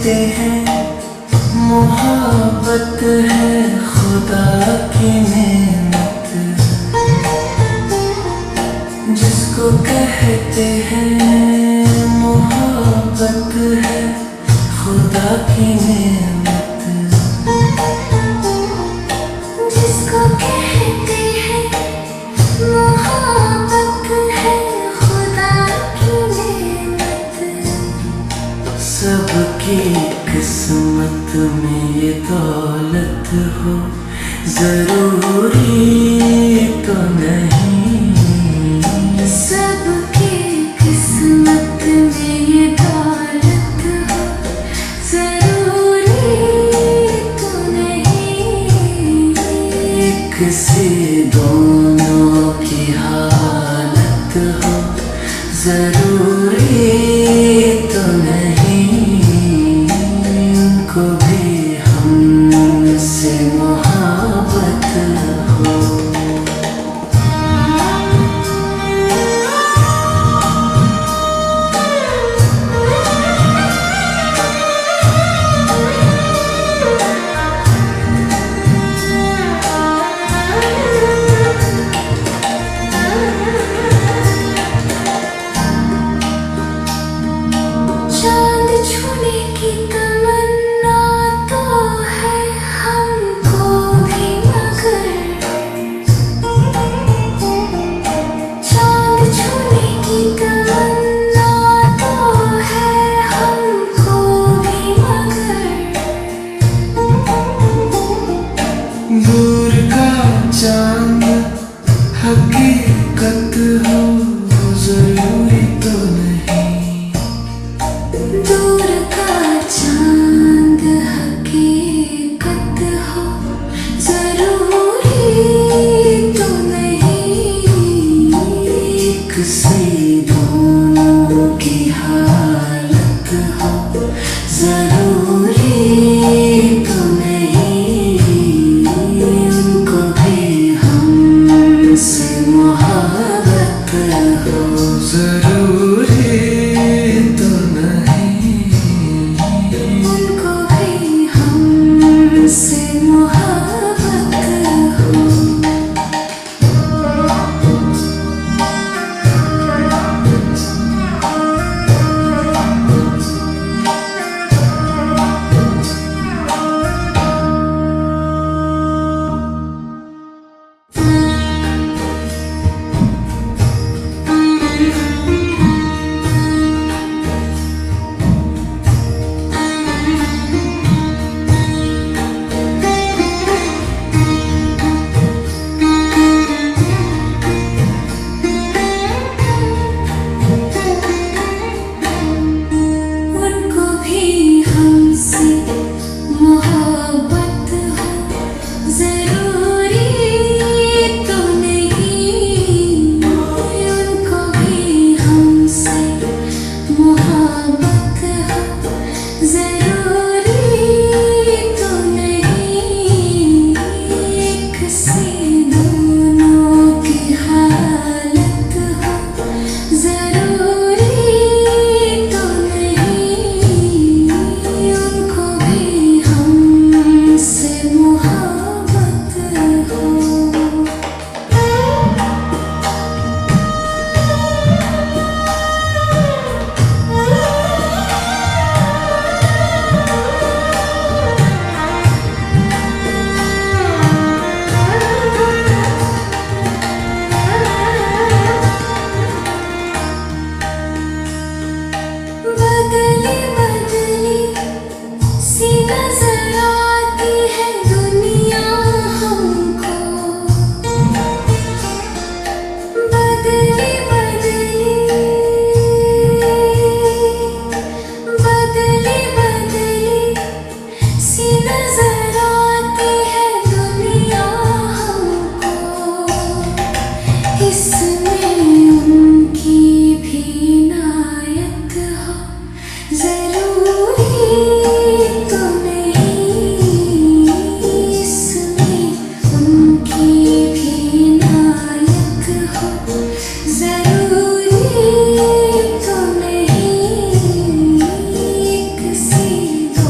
कहते हैं मोहब्बत है खुदा की नेमत, जिसको कहते हैं मोहब्बत है खुदा की नेमत, जिसको कहते हैं मोहब्बत है खुदा की नेमत। सबकी किस्मत में ये दौलत हो जरूरी तो नहीं, सबकी किस्मत में ये दौलत हो जरूरी तो नहीं, किसी दोनों की हालत हो जरूरी तो नहीं, उनको भी हमसे मोहब्बत हो। चांद छूने की तमन्ना तो है हमको भी, मगर चांद छूने की तमन्ना तो है हमको भी, मगर दूर का चांद हकीकत हो जरूरी तो नहीं, दूर का चांद हकीकत हो जरूरी तो नहीं, किसी दोनों की हालत हो जरूरी तो नहीं, उनको भी हमसे मोहब्बत हो जरूरी तो नहीं, उनको भी हमसे मोहब्बत हो। उनको भी हमसे मोहब्बत हो जरूरी तो नहीं, उनको भी हमसे मोहब्बत हो जरूरी तो नहीं, किसी दोनों की हालत हो जरूरी तो नहीं, उनको भी हमसे मोहब्बत हो। बदली बदली सी नजर आती है दुनिया हमको, बदली बदली बदली बदली सी नजर आती है दुनिया हमको, इसमें उनकी भी नायत हो जरूरी तो नहीं, इसमें उनकी भी नायत हो जरूरी। किसी दो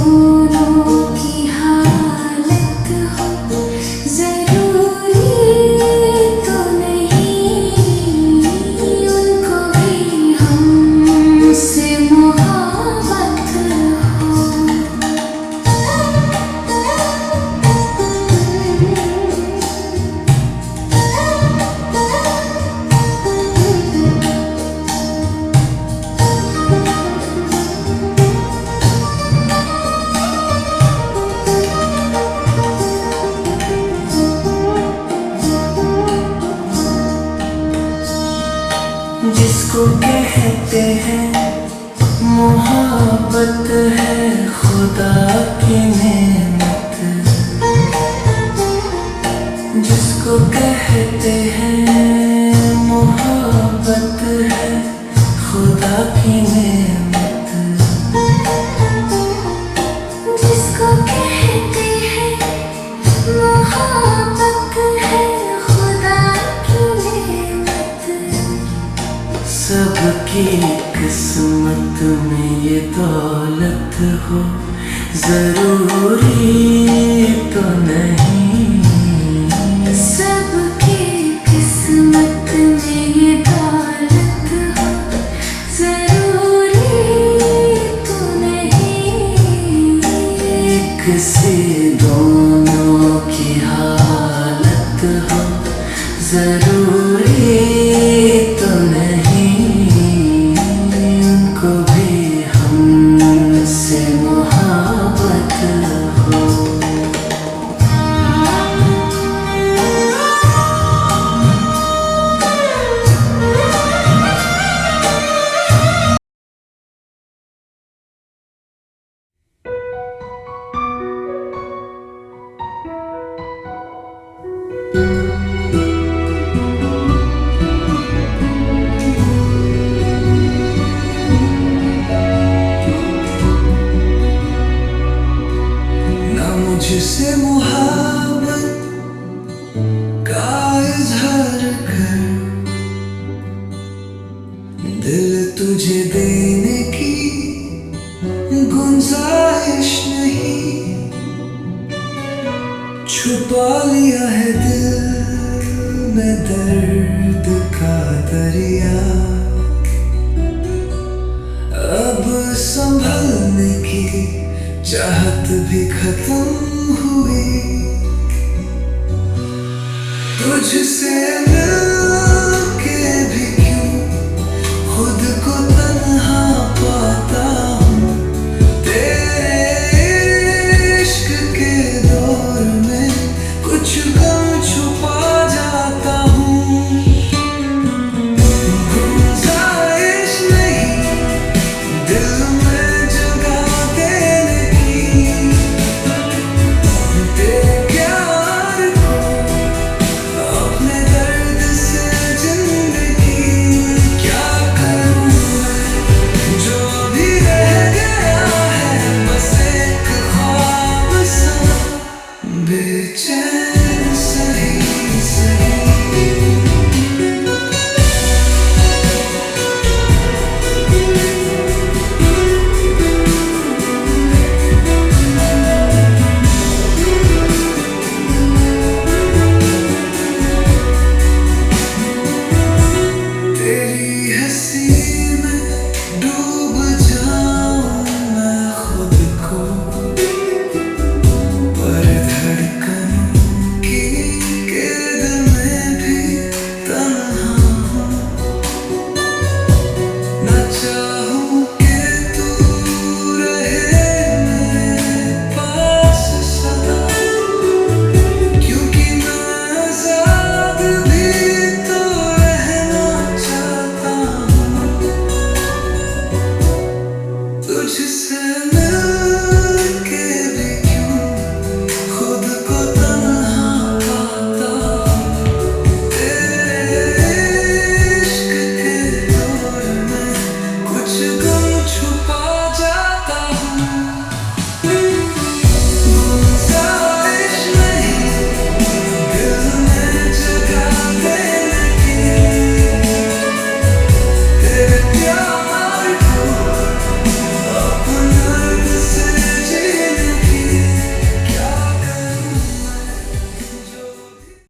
जिसको कहते हैं मोहब्बत है खुदा की नेमत, जिसको कहते हैं मोहब्बत है खुदा की नेमत, जिसको कहते हैं मोहब्बत है खुदा की नेमत। सबकी किस्मत में ये दौलत हो जरूरी तो नहीं, सबकी किस्मत में ये दौलत हो जरूरी तो नहीं। किसी दोनों की हालत हो जरूरी तो नहीं, उनको भी हमसे मोहब्बत हो। ना मुझसे मोहब्बत का इजहार कर, दिल तुझे देने की गुंजाइश नहीं, छुपा लिया है दिल में दर्द का दरिया, अब संभलने की चाहत भी खत्म